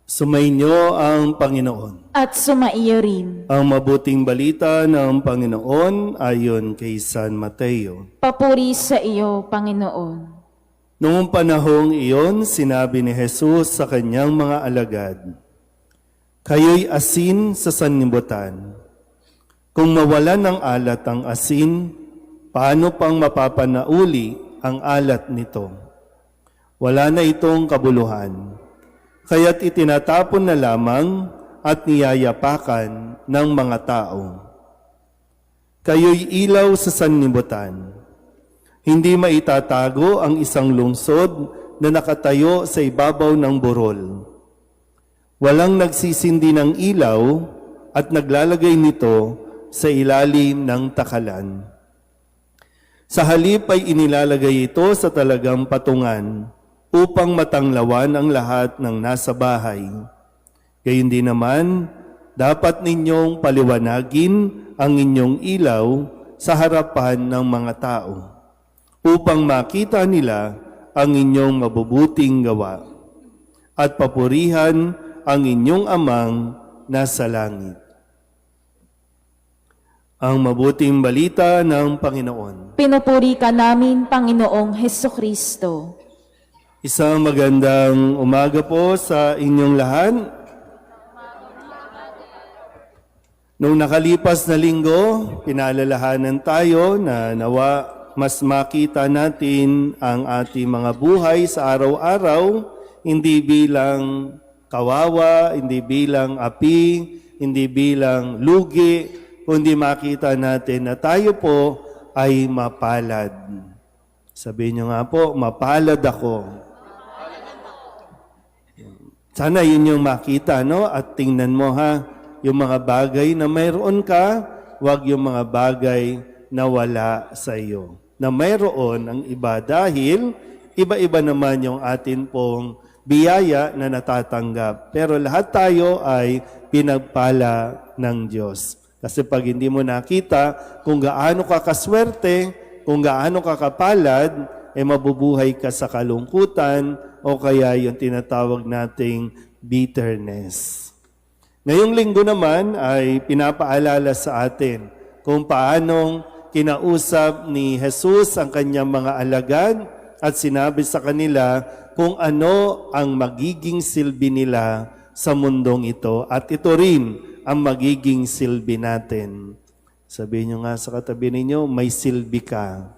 Sumainyo ang Panginoon. At sumaiyo rin. Ang mabuting balita ng Panginoon ayon kay San Mateo. Papuri sa iyo, Panginoon. Noong panahong iyon, sinabi ni Jesus sa kanyang mga alagad, "Kayo'y asin sa sanlibutan. Kung mawalan ng alat ang asin, paano pang mapapanauli ang alat nito? Wala na itong kabuluhan. Kaya't itinatapon na lamang at niyayapakan ng mga tao. Kayo'y ilaw sa sanlibutan. Hindi maitatago ang isang lungsod na nakatayo sa ibabaw ng burol. Walang nagsisindi ng ilaw at naglalagay nito sa ilalim ng takalan. Sa halip ay inilalagay ito sa talagang patungan upang matanglawan ang lahat ng nasa bahay. Gayon din naman, dapat ninyong paliwanagin ang inyong ilaw sa harapan ng mga tao, upang makita nila ang inyong mabubuting gawa at papurihan ang inyong amang nasa langit." Ang mabuting balita ng Panginoon. Pinupuri ka namin, Panginoong Hesukristo. Isang magandang umaga po sa inyong lahat. Noong nakalipas na linggo, pinaalalahanan tayo na nawa mas makita natin ang ating mga buhay sa araw-araw, hindi bilang kawawa, hindi bilang api, hindi bilang lugi, kundi makita natin na tayo po ay mapalad. Sabihin nyo nga po, mapalad ako. Sana yun yung makita, no? At tingnan mo ha, yung mga bagay na mayroon ka, wag yung mga bagay na wala sa iyo. Na mayroon ang iba dahil iba-iba naman yung atin pong biyaya na natatanggap. Pero lahat tayo ay pinagpala ng Diyos. Kasi pag hindi mo nakita kung gaano ka kaswerte, kung gaano ka kapalad, mabubuhay ka sa kalungkutan o kaya yung tinatawag nating bitterness. Ngayong linggo naman ay pinapaalala sa atin kung paanong kinausap ni Jesus ang kanyang mga alagad at sinabi sa kanila kung ano ang magiging silbi nila sa mundong ito. At ito rin ang magiging silbi natin. Sabihin nyo nga sa katabi ninyo, may silbi ka.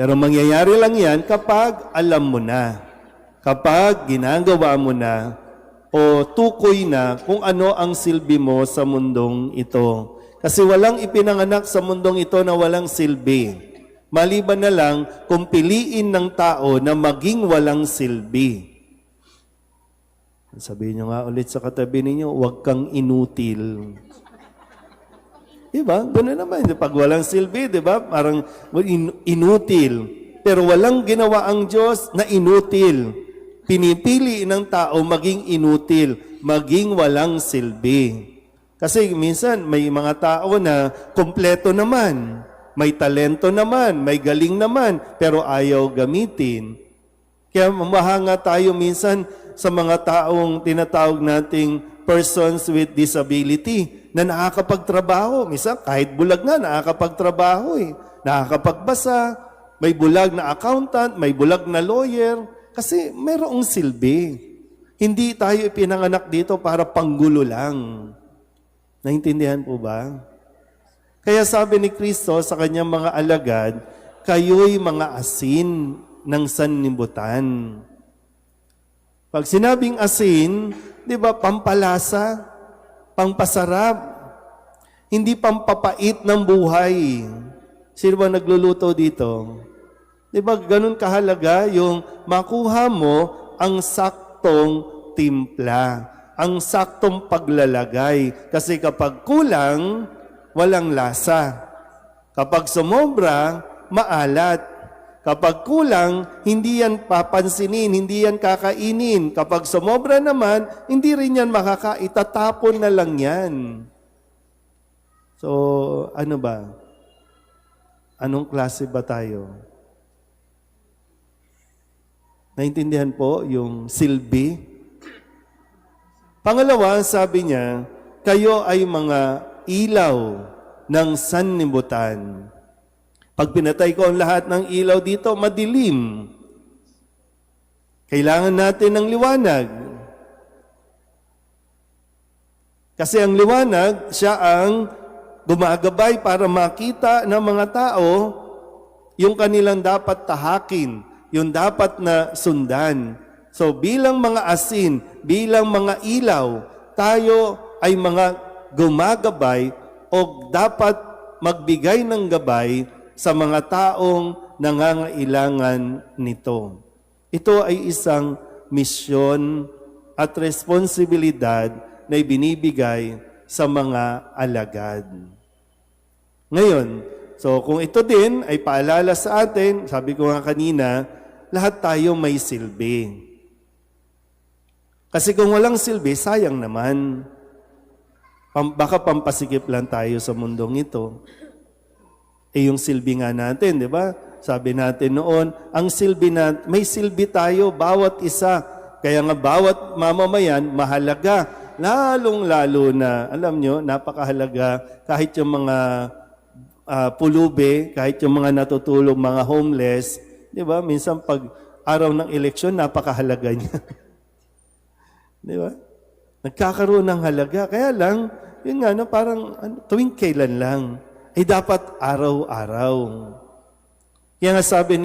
Pero mangyayari lang yan kapag alam mo na, kapag ginagawa mo na, o tukoy na kung ano ang silbi mo sa mundong ito. Kasi walang ipinanganak sa mundong ito na walang silbi. Maliban na lang kung piliin ng tao na maging walang silbi. Sabihin nyo nga ulit sa katabi ninyo, huwag kang inutil. Diba? Ganoon naman. Pag walang silbi, diba? Parang inutil. Pero walang ginawa ang Diyos na inutil. Pinipili ng tao maging inutil, maging walang silbi. Kasi minsan may mga tao na kompleto naman, may talento naman, may galing naman, pero ayaw gamitin. Kaya mahanga tayo minsan sa mga taong tinatawag nating persons with disability na nakakapagtrabaho. Minsan, kahit bulag nga, nakakapagtrabaho eh. Nakakapagbasa, may bulag na accountant, may bulag na lawyer, kasi mayroong silbi. Hindi tayo ipinanganak dito para panggulo lang. Naintindihan po ba? Kaya sabi ni Kristo sa kanyang mga alagad, kayo'y mga asin ng sanlibutan. Pag sinabing asin, di ba, pampalasa, pampasarap, hindi pampapait ng buhay. Sino ba nagluluto dito? Di ba, ganun kahalaga yung makuha mo ang saktong timpla, ang saktong paglalagay. Kasi kapag kulang, walang lasa. Kapag sumobra, maalat. Kapag kulang, hindi yan papansinin, hindi yan kakainin. Kapag sumobra naman, hindi rin yan itatapon na lang yan. So, ano ba? Anong klase ba tayo? Naintindihan po yung silbi? Pangalawa, sabi niya, kayo ay mga ilaw ng sanlibutan. Pag pinatay ko ang lahat ng ilaw dito, madilim. Kailangan natin ng liwanag. Kasi ang liwanag, siya ang gumagabay para makita ng mga tao yung kanilang dapat tahakin, yung dapat na sundan. So bilang mga asin, bilang mga ilaw, tayo ay mga gumagabay o dapat magbigay ng gabay sa mga taong nangangailangan nito. Ito ay isang misyon at responsibilidad na ibinibigay sa mga alagad. Ngayon, so kung ito din ay paalala sa atin, sabi ko nga kanina, lahat tayo may silbi. Kasi kung walang silbi, sayang naman. Baka pampasikip lang tayo sa mundong ito. Yung silbi nga natin, di ba? Sabi natin noon, ang silbi may silbi tayo, bawat isa. Kaya nga bawat mamamayan, mahalaga. Lalong-lalo na, alam nyo, napakahalaga kahit yung mga pulube, kahit yung mga natutulog, mga homeless, di ba? Minsan pag araw ng eleksyon, napakahalaga niya. Di ba? Nagkakaroon ng halaga. Kaya lang, yun nga, no, parang tuwing kailan lang, ay dapat araw-araw. Kaya nga sabi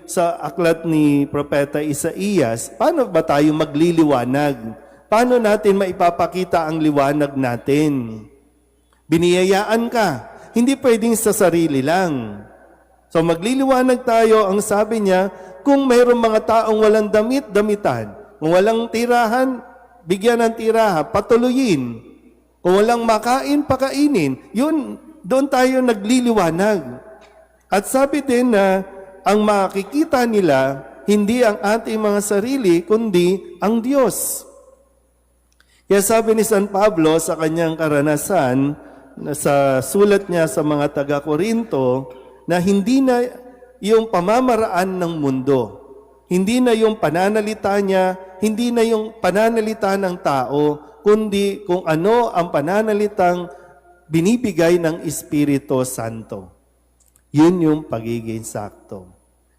sa aklat ni Propeta Isaías, paano ba tayo magliliwanag? Paano natin maipapakita ang liwanag natin? Biniyayaan ka. Hindi pwedeng sa sarili lang. So magliliwanag tayo, ang sabi niya, kung mayroong mga taong walang damit, damitan. Kung walang tirahan, bigyan ng tirahan, patuloyin. Kung walang makain, pakainin. Yun, doon tayo nagliliwanag. At sabi din na ang makikita nila, hindi ang ating mga sarili, kundi ang Diyos. Kaya sabi ni San Pablo sa kanyang karanasan, sa sulat niya sa mga taga-Korinto, na hindi na yung pamamaraan ng mundo, hindi na yung pananalita niya, hindi na yung pananalita ng tao, kundi kung ano ang pananalitang binibigay ng Espiritu Santo. Yun yung pagiging sakto.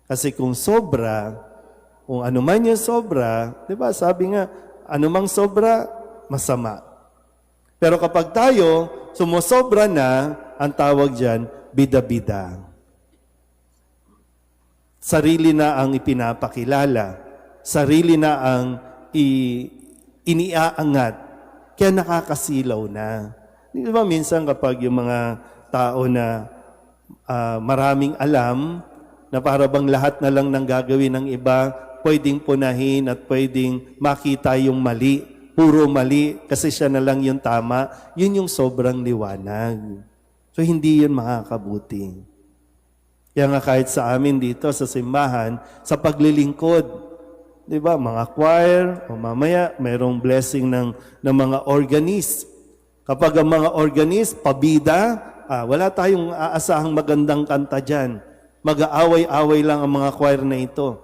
Kasi kung sobra, kung ano man yung sobra, di ba sabi nga, anumang sobra, masama. Pero kapag tayo, sumusobra na, ang tawag dyan, bida-bida. Sarili na ang ipinapakilala. Sarili na ang iniaangat. Kaya nakakasilaw na. Di ba minsan kapag yung mga tao na maraming alam, na para bang lahat na lang ng gagawin ng iba, pwedeng punahin at pwedeng makita yung mali, puro mali, kasi siya na lang yung tama, yun yung sobrang liwanag. So hindi yun makakabuti. Kaya nga kahit sa amin dito sa simbahan, sa paglilingkod, di ba, mga choir, o mamaya, mayroong blessing ng mga organist. Kapag ang mga organist, pabida, wala tayong aasahang magandang kanta dyan. Mag-aaway-away lang ang mga choir na ito.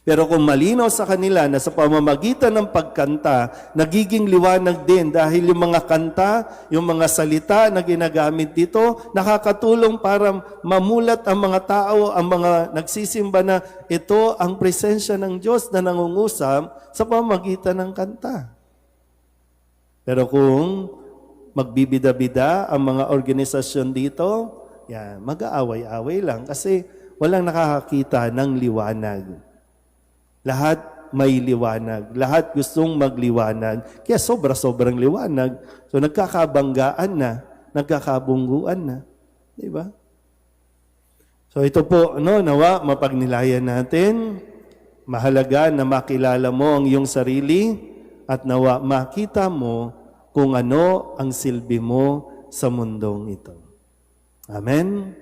Pero kung malinaw sa kanila na sa pamamagitan ng pagkanta, nagiging liwanag din dahil yung mga kanta, yung mga salita na ginagamit dito, nakakatulong para mamulat ang mga tao, ang mga nagsisimba na ito ang presensya ng Diyos na nangungusap sa pamamagitan ng kanta. Pero kung magbibida-bida ang mga organisasyon dito, yan, mag-aaway-away lang kasi walang nakakakita ng liwanag. Lahat may liwanag. Lahat gustong magliwanag. Kaya sobra-sobrang liwanag. So nagkakabanggaan na, nagkakabungguan na. Di ba? So ito po, nawa mapagnilayan natin. Mahalaga na makilala mo ang iyong sarili at nawa makita mo kung ano ang silbi mo sa mundong ito. Amen?